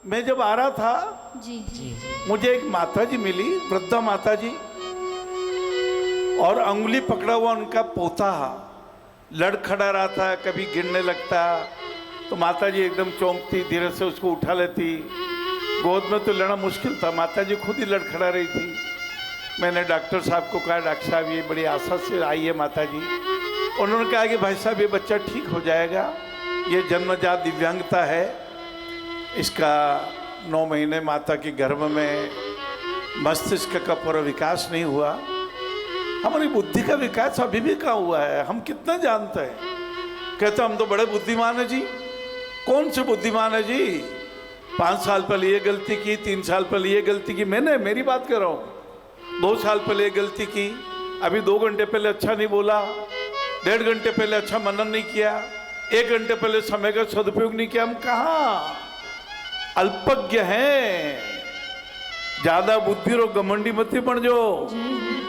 मैं जब आ रहा था जी जी मुझे एक माता जी मिली, वृद्धा माता जी, और अंगुली पकड़ा हुआ उनका पोता लड़खड़ा रहा था, कभी गिरने लगता तो माता जी एकदम चौंकती, धीरे से उसको उठा लेती। गोद में तो लेना मुश्किल था, माता जी खुद ही लड़खड़ा रही थी। मैंने डॉक्टर साहब को कहा, डॉक्टर साहब ये बड़ी आशा से आई है माता जी। उन्होंने कहा कि भाई साहब ये बच्चा ठीक हो जाएगा, ये जन्मजात दिव्यांगता है, इसका 9 महीने माता के गर्भ में मस्तिष्क का पूरा विकास नहीं हुआ, हमारी बुद्धि का विकास अभी भी कहाँ हुआ है, हम कितना जानते हैं। कहते हम तो बड़े बुद्धिमान है जी। कौन से बुद्धिमान है जी? 5 साल पहले ये गलती की, 3 साल पहले ये गलती की, मैंने मेरी बात कर रहा हूँ। 2 साल पहले ये गलती की, अभी 2 घंटे पहले अच्छा नहीं बोला, 1.5 घंटे पहले अच्छा मनन नहीं किया, 1 घंटे पहले समय का सदुपयोग नहीं किया। हम कहाँ अल्पज्ञ हैं, ज्यादा बुद्धि रो घमंडी मत बन जो।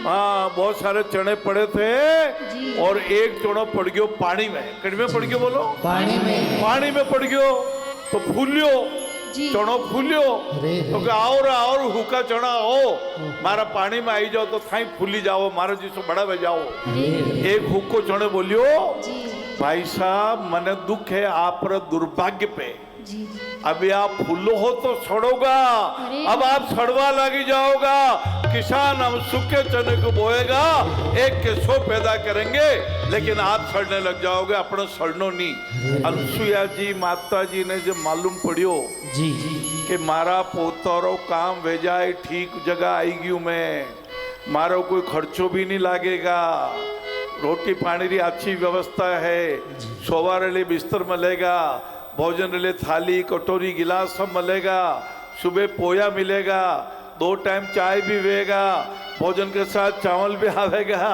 हाँ, बहुत सारे चने पड़े थे और एक चना पड़ गयो पानी में, कड़ी में पड़ गयो, बोलो पानी में पड़ गयो तो फूलियो, चनो फूलियो तो और हुका चना हो मारा पानी में आई जाओ तो थाई फूली जाओ, मारा जिसो बड़ा बह जाओ। एक हुक्को चने बोलियो, भाई साहब मने दुख है आप पर दुर्भाग्य पे, अभी आप फूलो हो तो सड़ोगा, अब आप सड़वा लगी जाओगा। किसान हम सूखे चने को बोएगा, एक के 100 पैदा करेंगे, लेकिन आप सड़ने लग जाओगे, अपना सड़नो नहीं। अनुसुईया जी माता जी ने जब मालूम पड़ियो जी कि मारा पोतारो काम भेजाए ठीक जगह आई गयू, मैं मारो कोई खर्चो भी नहीं लागेगा, रोटी पानी की अच्छी व्यवस्था है, सोवारे लिए बिस्तर मिलेगा, भोजन लिए थाली कटोरी गिलास सब मिलेगा, सुबह पोया मिलेगा, 2 टाइम चाय भी वेगा, भोजन के साथ चावल भी आवेगा,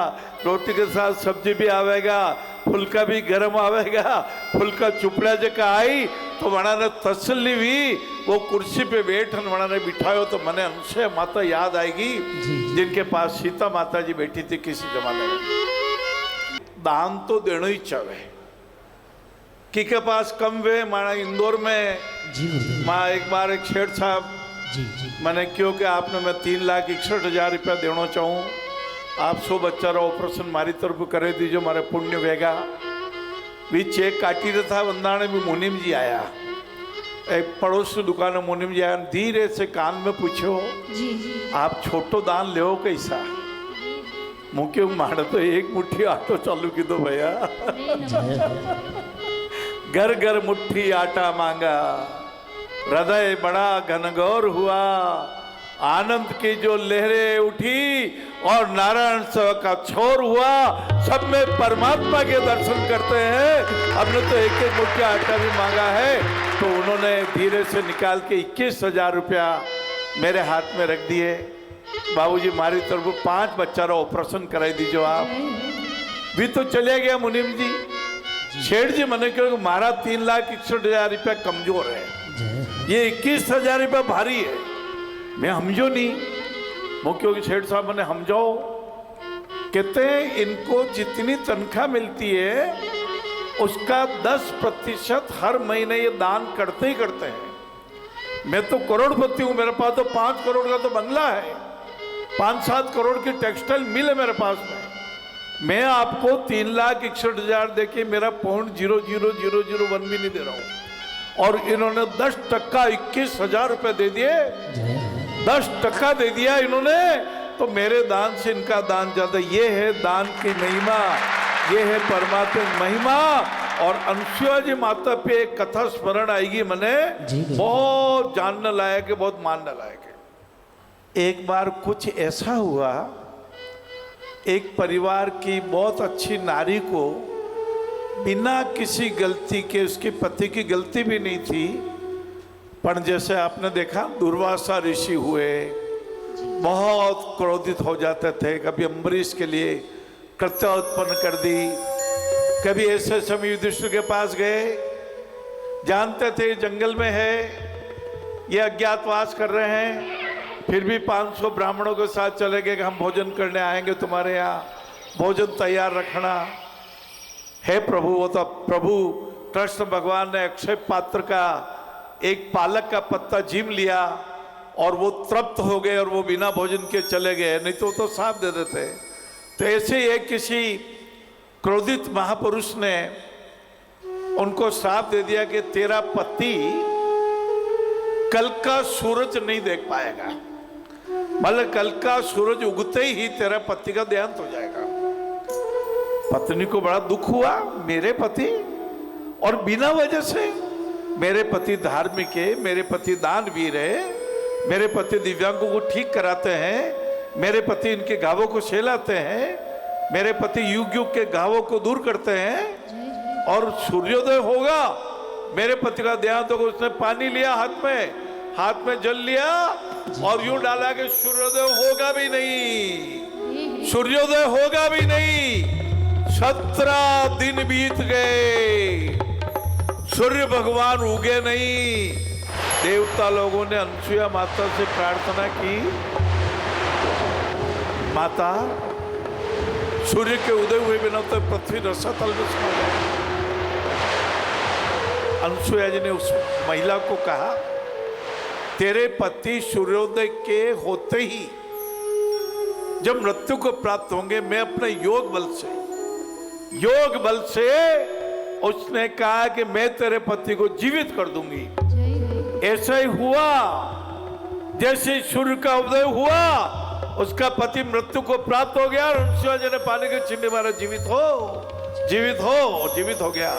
रोटी के साथ सब्जी भी आवेगा, फुल्का भी गर्म आवेगा। फुल्का चुपड़ा जका आई तो वना ने तसल्ली हुई, वो कुर्सी पे बैठन वना ने बिठायो तो मने अनुसुईया माता याद आएगी, जिनके पास सीता माता जी बैठी थी किसी जमाने में। दान तो देना ही चाहिए, की के पास कम वे माना इंदौर में माँ एक बार एक शेठ साहब मैंने क्यों कि आपने मैं 3,61,000 रुपया देना चाहूँ, आप 100 बच्चा रो ऑपरेशन मारी तरफ करे दीजिए, मारे पुण्य वेगा। भी चेक काटी रहा था, वंदाने भी मुनीम जी आया, एक पड़ोस की दुकान में मुनीम जी आया, धीरे से कान में पूछो आप छोटो दान ले कैसा, मुख्य मार तो 1 मुट्ठी आटो चालू की दो भैया, घर घर मुट्ठी आटा मांगा, हृदय बड़ा घनघोर हुआ, आनंद की जो लहरें उठी और नारायण सेवा का छोर हुआ, सब में परमात्मा के दर्शन करते हैं। हमने तो 1-1 मुट्ठी आटा भी मांगा है, तो उन्होंने धीरे से निकाल के 21,000 रुपया मेरे हाथ में रख दिए। बाबूजी मारी तरफ 5 बच्चा रो ऑपरेशन कराई दीजिए आप। भी तो चले गया मुनीम जी, शेठ जी मैंने क्यों मारा 3,61,000 रुपया कमजोर है, ये 21,000 रुपया भारी है, मैं समझो नहीं। मुख्य शेठ साहब मैंने समझाओ, कहते हैं इनको जितनी तनख्वाह मिलती है उसका 10% हर महीने ये दान करते ही करते हैं। मैं तो करोड़पति हूँ, मेरे पास तो 5 करोड़ का तो बंगला है, 5-7 करोड़ की टेक्सटाइल मिल है मेरे पास में। मैं आपको 3,61,000 देके मेरा 0.00001 भी नहीं दे रहा हूँ, और इन्होंने 10% 21,000 रुपये दे दिए, 10% दे दिया इन्होंने, तो मेरे दान से इनका दान ज्यादा। ये है दान की महिमा, ये है परमात्मा की महिमा। और अनुसुईया जी माता पे एक कथा स्मरण आएगी मने, बहुत जानने लायक है, बहुत मानने लायक है। एक बार कुछ ऐसा हुआ, एक परिवार की बहुत अच्छी नारी को बिना किसी गलती के, उसके पति की गलती भी नहीं थी, पर जैसे आपने देखा दुर्वासा ऋषि हुए, बहुत क्रोधित हो जाते थे, कभी अम्बरीश के लिए कृत्य उत्पन्न कर दी, कभी ऐसे समय युधिष्ठिर के पास गए, जानते थे जंगल में है, ये अज्ञातवास कर रहे हैं, फिर भी 500 ब्राह्मणों के साथ चले गए कि हम भोजन करने आएंगे तुम्हारे यहाँ, भोजन तैयार रखना है प्रभु। वो तो प्रभु कृष्ण भगवान ने अक्षय पात्र का एक पालक का पत्ता झीम लिया और वो तृप्त हो गए और वो बिना भोजन के चले गए, नहीं तो साफ दे देते। तो ऐसे ही एक किसी क्रोधित महापुरुष ने उनको श्राप दे दिया कि तेरा पति कल का सूरज नहीं देख पाएगा, मतलब कल का सूरज उगते ही तेरा पति का देहांत हो जाएगा। पत्नी को बड़ा दुख हुआ, मेरे पति, और बिना वजह से। मेरे पति धार्मिक है, मेरे पति दानवीर है, मेरे पति दिव्यांगों को ठीक कराते हैं, मेरे पति इनके घावों को सहलाते हैं, मेरे पति युग युग के घावों को दूर करते हैं। और सूर्योदय होगा, मेरे पति का देहांत होगा। उसने पानी लिया हाथ में जल लिया और यूं डाला कि सूर्योदय होगा भी नहीं, सूर्योदय होगा भी नहीं। 17 दिन बीत गए, सूर्य भगवान उगे नहीं। देवता लोगों ने अनसुया माता से प्रार्थना की, माता सूर्य के उदय हुए बिना तो पृथ्वी रसातल में समा जाए। अनसुया जी ने उस महिला को कहा, तेरे पति सूर्योदय के होते ही जब मृत्यु को प्राप्त होंगे, मैं अपने योग बल से उसने कहा कि मैं तेरे पति को जीवित कर दूंगी। ऐसा ही हुआ, जैसे सूर्य का उदय हुआ उसका पति मृत्यु को प्राप्त हो गया और अनसुया जी ने पानी के छींटे मारा, जीवित हो, जीवित हो, जीवित हो गया।